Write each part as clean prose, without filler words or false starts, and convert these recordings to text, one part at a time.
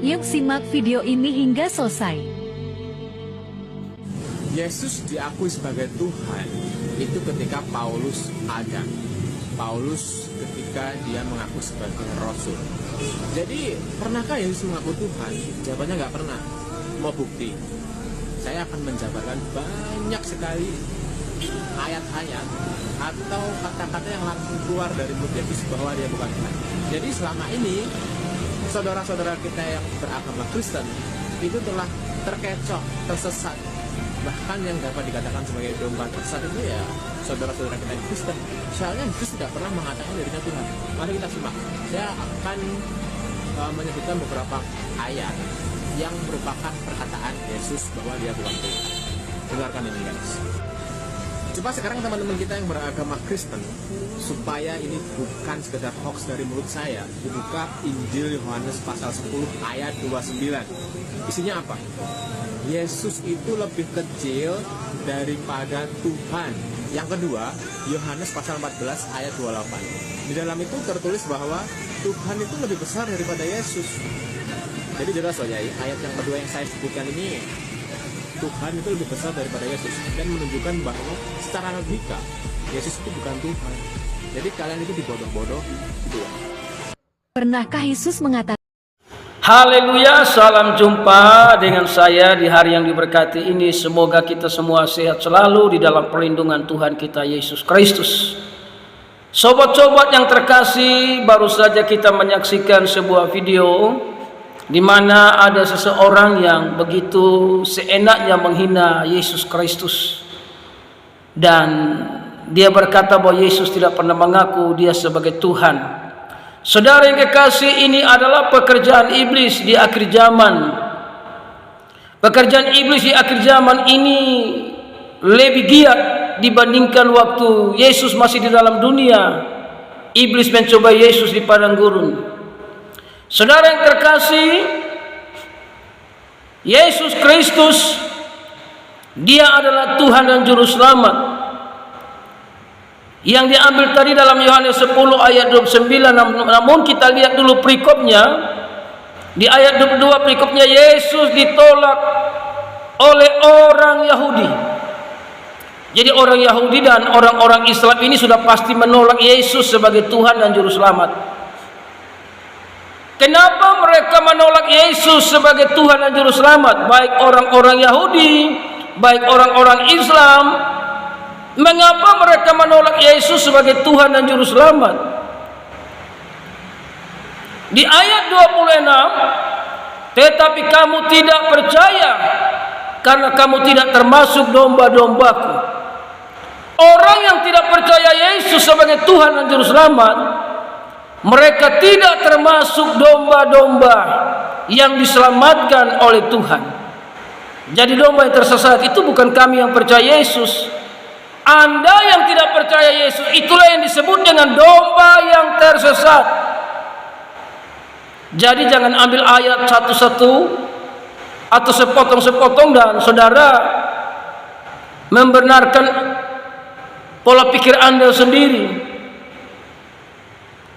Yuk simak video ini hingga selesai. Yesus diakui sebagai Tuhan itu ketika Paulus ada. Paulus ketika dia mengaku sebagai Rasul. Jadi, pernahkah Yesus mengaku Tuhan? Jawabannya nggak pernah. Mau bukti? Saya akan menjabarkan banyak sekali ayat-ayat atau kata-kata yang langsung keluar dari mulut Yesus bahwa dia bukan Tuhan. Jadi selama ini saudara-saudara kita yang beragama Kristen itu telah terkecoh, tersesat. Bahkan yang dapat dikatakan sebagai domba tersesat itu ya saudara-saudara kita yang Kristen. Soalnya Yesus tidak pernah mengatakan dirinya Tuhan. Mari kita simak. Saya akan menyebutkan beberapa ayat yang merupakan perkataan Yesus bahwa dia bukan Tuhan. Dengarkan ini guys. Coba sekarang teman-teman kita yang beragama Kristen, supaya ini bukan sekedar hoax dari mulut saya, dibuka Injil Yohanes pasal 10 ayat 29. Isinya apa? Yesus itu lebih kecil daripada Tuhan. Yang kedua, Yohanes pasal 14 ayat 28. Di dalam itu tertulis bahwa Tuhan itu lebih besar daripada Yesus. Jadi jelas loh ya, ayat yang kedua yang saya sebutkan ini, Tuhan itu lebih besar daripada Yesus, dan menunjukkan bahwa secara logika Yesus itu bukan Tuhan. Jadi kalian itu dibodoh-bodoh gitu ya. Pernahkah Yesus mengatakan, Haleluya, salam jumpa dengan saya di hari yang diberkati ini. Semoga kita semua sehat selalu di dalam perlindungan Tuhan kita Yesus Kristus. Sobat-sobat yang terkasih, baru saja kita menyaksikan sebuah video di mana ada seseorang yang begitu seenaknya menghina Yesus Kristus, dan dia berkata bahwa Yesus tidak pernah mengaku dia sebagai Tuhan. Saudara yang kekasih, ini adalah pekerjaan iblis di akhir zaman. Pekerjaan iblis di akhir zaman ini lebih giat dibandingkan waktu Yesus masih di dalam dunia. Iblis mencoba Yesus di padang gurun. Saudara yang terkasih, Yesus Kristus, dia adalah Tuhan dan Juru Selamat. Yang diambil tadi dalam Yohanes 10 ayat 29, namun kita lihat dulu perikopnya. Di ayat 22 perikopnya, Yesus ditolak oleh orang Yahudi. Jadi orang Yahudi dan orang-orang Islam ini sudah pasti menolak Yesus sebagai Tuhan dan Juru Selamat. Kenapa mereka menolak Yesus sebagai Tuhan dan Juru Selamat? Baik orang-orang Yahudi, baik orang-orang Islam. Mengapa mereka menolak Yesus sebagai Tuhan dan Juru Selamat? Di ayat 26, tetapi kamu tidak percaya karena kamu tidak termasuk domba-dombaku. Orang yang tidak percaya Yesus sebagai Tuhan dan Juru Selamat, mereka tidak termasuk domba-domba yang diselamatkan oleh Tuhan. Jadi domba yang tersesat itu bukan kami yang percaya Yesus. Anda yang tidak percaya Yesus, itulah yang disebut dengan domba yang tersesat. Jadi jangan ambil ayat satu-satu atau sepotong-sepotong dan saudara membenarkan pola pikir Anda sendiri.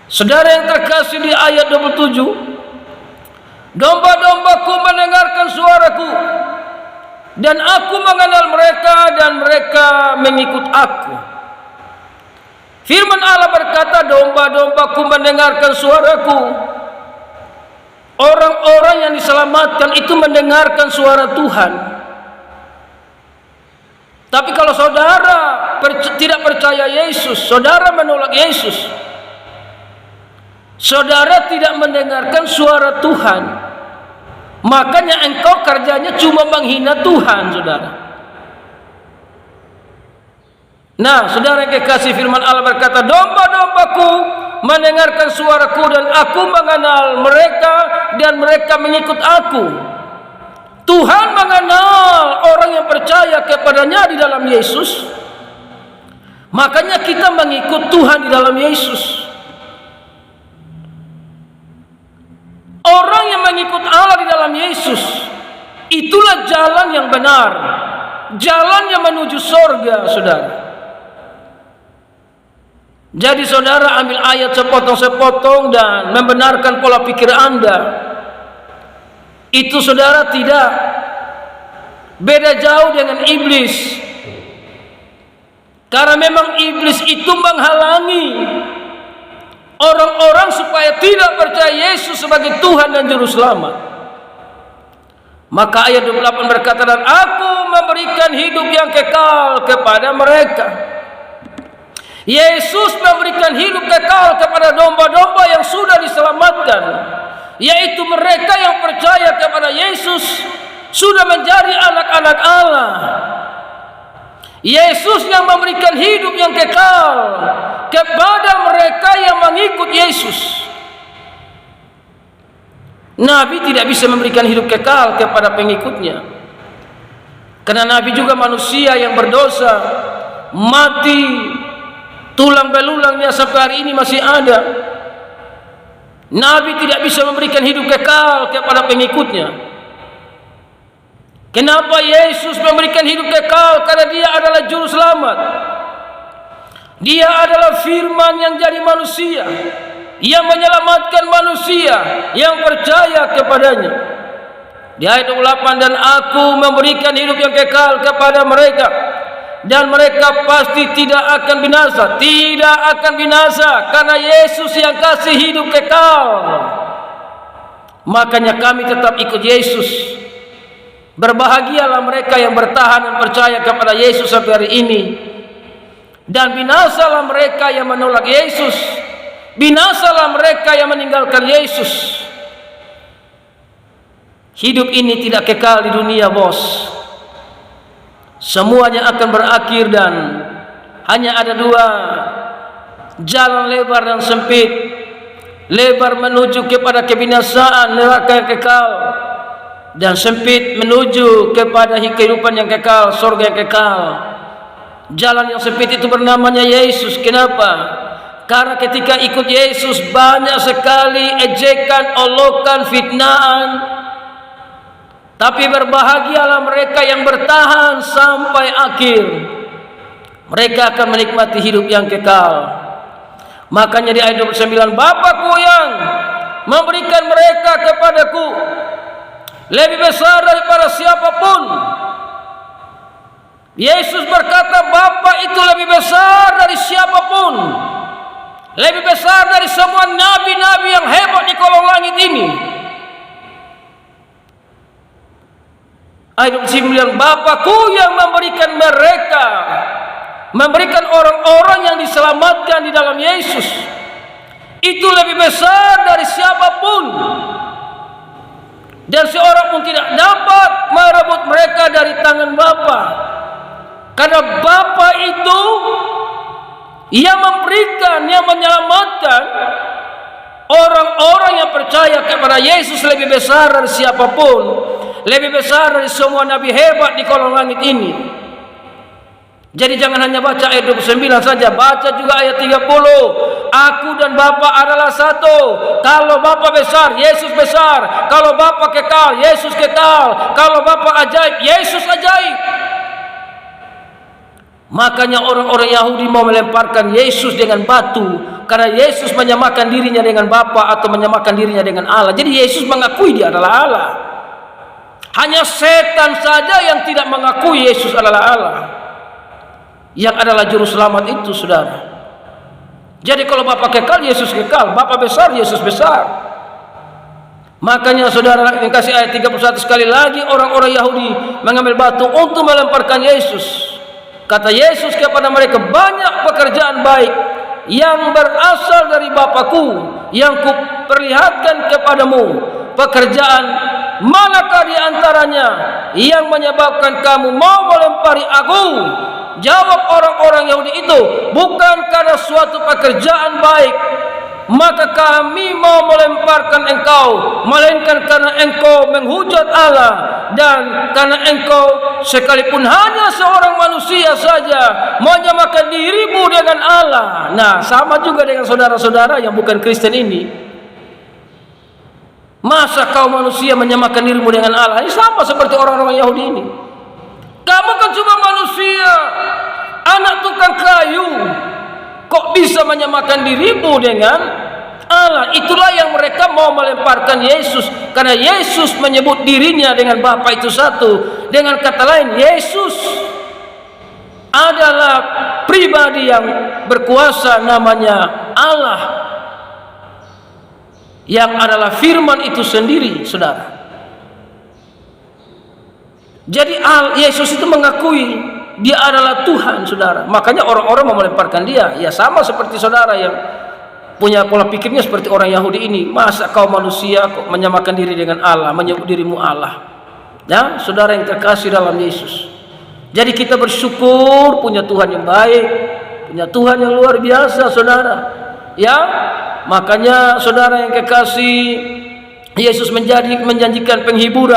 Saudara yang terkasih, di ayat 27, domba-dombaku mendengarkan suaraku, dan aku mengenal mereka, dan mereka mengikut aku. Firman Allah berkata, domba-dombaku mendengarkan suaraku. Orang-orang yang diselamatkan itu mendengarkan suara Tuhan. Tapi kalau saudara tidak percaya Yesus, saudara menolak Yesus, saudara tidak mendengarkan suara Tuhan, makanya engkau kerjanya cuma menghina Tuhan, saudara. Nah, saudara yang kekasih, firman Allah berkata, domba-dombaku mendengarkan suaraku, dan aku mengenal mereka, dan mereka mengikut aku. Tuhan mengenal orang yang percaya kepadanya di dalam Yesus, makanya kita mengikut Tuhan di dalam Yesus. Orang yang mengikut Allah di dalam Yesus, itulah jalan yang benar, jalan yang menuju surga, saudara. Jadi saudara ambil ayat sepotong-sepotong dan membenarkan pola pikir Anda. Itu saudara tidak beda jauh dengan iblis. Karena memang iblis itu menghalangi orang-orang supaya tidak percaya Yesus sebagai Tuhan dan Juru Selamat. Maka ayat 28 berkata, dan aku memberikan hidup yang kekal kepada mereka. Yesus memberikan hidup kekal kepada domba-domba yang sudah diselamatkan, yaitu mereka yang percaya kepada Yesus sudah menjadi anak-anak Allah. Yesus yang memberikan hidup yang kekal kepada mereka yang mengikut Yesus. Nabi tidak bisa memberikan hidup kekal kepada pengikutnya, karena Nabi juga manusia yang berdosa, mati, tulang belulangnya sampai hari ini masih ada. Nabi tidak bisa memberikan hidup kekal kepada pengikutnya. Kenapa Yesus memberikan hidup kekal? Karena Dia adalah Juru Selamat. Dia adalah Firman yang jadi manusia, yang menyelamatkan manusia yang percaya kepadanya. Di ayat 28, dan aku memberikan hidup yang kekal kepada mereka, dan mereka pasti tidak akan binasa. Tidak akan binasa, karena Yesus yang kasih hidup kekal. Makanya kami tetap ikut Yesus. Berbahagialah mereka yang bertahan dan percaya kepada Yesus sampai hari ini. Dan binasalah mereka yang menolak Yesus. Binasalah mereka yang meninggalkan Yesus. Hidup ini tidak kekal di dunia, bos. Semuanya akan berakhir, dan hanya ada dua jalan, lebar dan sempit. Lebar menuju kepada kebinasaan, neraka yang kekal, dan sempit menuju kepada kehidupan yang kekal, surga yang kekal. Jalan yang sempit itu bernamanya Yesus. Kenapa? Karena ketika ikut Yesus banyak sekali ejekan, olokan, fitnaan. Tapi berbahagialah mereka yang bertahan sampai akhir. Mereka akan menikmati hidup yang kekal. Makanya di ayat 29, Bapakku yang memberikan mereka kepadaku lebih besar daripada siapapun. Yesus berkata, Bapa itu lebih besar dari siapapun, lebih besar dari semua nabi-nabi yang hebat di kolong langit ini. Ayat 29, Bapakku yang memberikan mereka, memberikan orang-orang yang diselamatkan di dalam Yesus, itu lebih besar dari siapapun. Dan seorang pun tidak dapat merebut mereka dari tangan Bapa. Karena Bapa itu yang memberikan, yang menyelamatkan orang-orang yang percaya kepada Yesus lebih besar dari siapapun, lebih besar dari semua nabi hebat di kolong langit ini. Jadi jangan hanya baca ayat 29 saja, baca juga ayat 30. Aku dan Bapa adalah satu. Kalau Bapa besar, Yesus besar. Kalau Bapa kekal, Yesus kekal. Kalau Bapa ajaib, Yesus ajaib. Makanya orang-orang Yahudi mau melemparkan Yesus dengan batu, karena Yesus menyamakan dirinya dengan Bapa atau menyamakan dirinya dengan Allah. Jadi Yesus mengakui Dia adalah Allah. Hanya setan saja yang tidak mengakui Yesus adalah Allah, yang adalah Juru Selamat itu, saudara. Jadi kalau Bapa kekal, Yesus kekal. Bapa besar, Yesus besar. Makanya saudara yang kasih ayat 31, sekali lagi orang-orang Yahudi mengambil batu untuk melemparkan Yesus. Kata Yesus kepada mereka, banyak pekerjaan baik yang berasal dari Bapakku yang kuperlihatkan kepadamu. Pekerjaan manakah di antaranya yang menyebabkan kamu mau melempari aku? Jawab orang-orang Yahudi itu, bukan karena suatu pekerjaan baik maka kami mau melemparkan engkau, melainkan karena engkau menghujat Allah, dan karena engkau sekalipun hanya seorang manusia saja menyamakan dirimu dengan Allah. Nah, sama juga dengan saudara-saudara yang bukan Kristen ini. Masa kau manusia menyamakan dirimu dengan Allah? Ini sama seperti orang-orang Yahudi ini. Kamu kan cuma manusia, anak tukang kayu. Kok bisa menyamakan dirimu dengan Allah. Itulah yang mereka mau melemparkan Yesus, karena Yesus menyebut dirinya dengan Bapa itu satu. Dengan kata lain, Yesus adalah pribadi yang berkuasa, namanya Allah, yang adalah firman itu sendiri, saudara. Jadi Yesus itu mengakui dia adalah Tuhan, saudara. Makanya orang-orang mau melemparkan dia. Ya sama seperti saudara yang punya pola pikirnya seperti orang Yahudi ini. Masa kau manusia kok menyamakan diri dengan Allah, menyebut dirimu Allah? Ya, saudara yang terkasih dalam Yesus. Jadi kita bersyukur punya Tuhan yang baik, punya Tuhan yang luar biasa, saudara. Ya, makanya saudara yang kekasih, Yesus menjanjikan penghibur.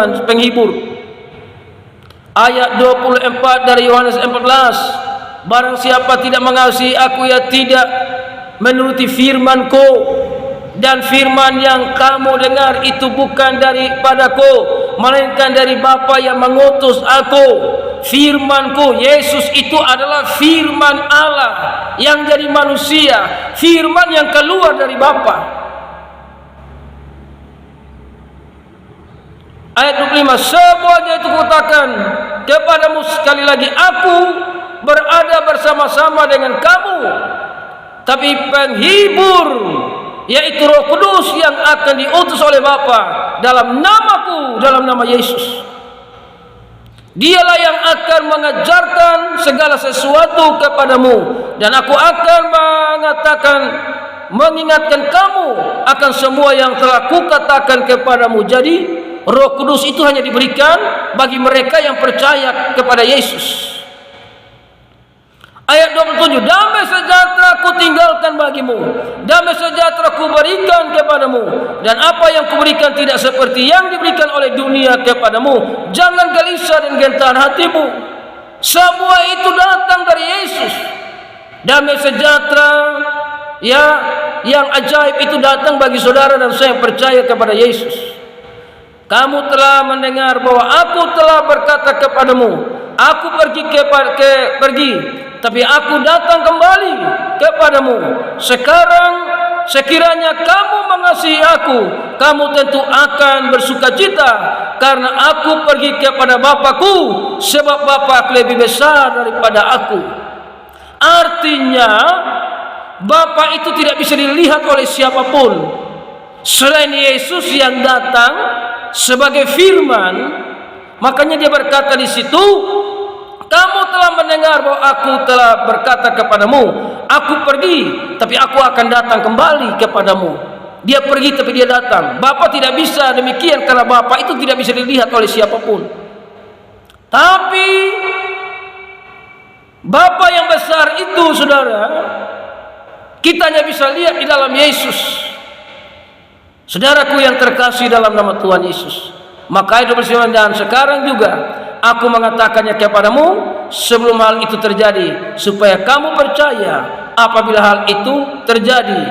Ayat 24 dari Yohanes 14, barang siapa tidak mengasihi aku, ia tidak menuruti firman-Ku, dan firman yang kamu dengar itu bukan daripadaku, melainkan dari Bapa yang mengutus aku. Firman-Ku, Yesus itu adalah firman Allah yang jadi manusia, firman yang keluar dari Bapa. Ayat 25, semuanya itu kutakan kepadamu sekali lagi, aku berada bersama-sama dengan kamu, tapi penghibur, yaitu Roh Kudus yang akan diutus oleh Bapa dalam namaku, dalam nama Yesus, dialah yang akan mengajarkan segala sesuatu kepadamu, dan aku akan mengingatkan kamu akan semua yang telah kukatakan kepadamu. Jadi Roh Kudus itu hanya diberikan bagi mereka yang percaya kepada Yesus. Ayat 27, damai sejahtera ku tinggalkan bagimu, damai sejahtera ku berikan kepadamu, dan apa yang kuberikan tidak seperti yang diberikan oleh dunia kepadamu. Jangan gelisah dan gentar hatimu. Semua itu datang dari Yesus. Damai sejahtera yang ajaib itu datang bagi saudara dan saya yang percaya kepada Yesus. Kamu telah mendengar bahwa aku telah berkata kepadamu, aku pergi, tapi aku datang kembali kepadamu. Sekarang sekiranya kamu mengasihi aku, kamu tentu akan bersukacita, karena aku pergi kepada Bapa-Ku, sebab Bapa lebih besar daripada aku. Artinya Bapa itu tidak bisa dilihat oleh siapapun selain Yesus yang datang sebagai firman. Makanya dia berkata di situ, kamu telah mendengar bahwa aku telah berkata kepadamu, aku pergi, tapi aku akan datang kembali kepadamu. Dia pergi tapi dia datang. Bapa tidak bisa demikian, karena Bapa itu tidak bisa dilihat oleh siapapun. Tapi Bapa yang besar itu, saudara, kita hanya bisa lihat di dalam Yesus. Saudaraku yang terkasih dalam nama Tuhan Yesus, maka itu bersama, dan sekarang juga aku mengatakannya kepadamu sebelum hal itu terjadi, supaya kamu percaya apabila hal itu terjadi.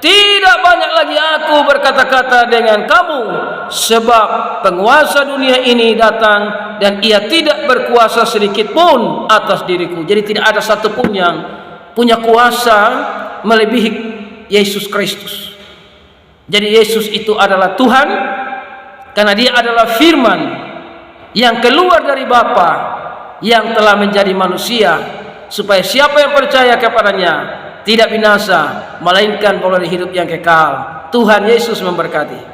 Tidak banyak lagi aku berkata-kata dengan kamu, sebab penguasa dunia ini datang dan ia tidak berkuasa sedikit pun atas diriku. Jadi tidak ada satupun yang punya kuasa melebihi Yesus Kristus. Jadi Yesus itu adalah Tuhan, karena dia adalah firman yang keluar dari Bapa, yang telah menjadi manusia, supaya siapa yang percaya kepadanya tidak binasa, melainkan beroleh hidup yang kekal. Tuhan Yesus memberkati.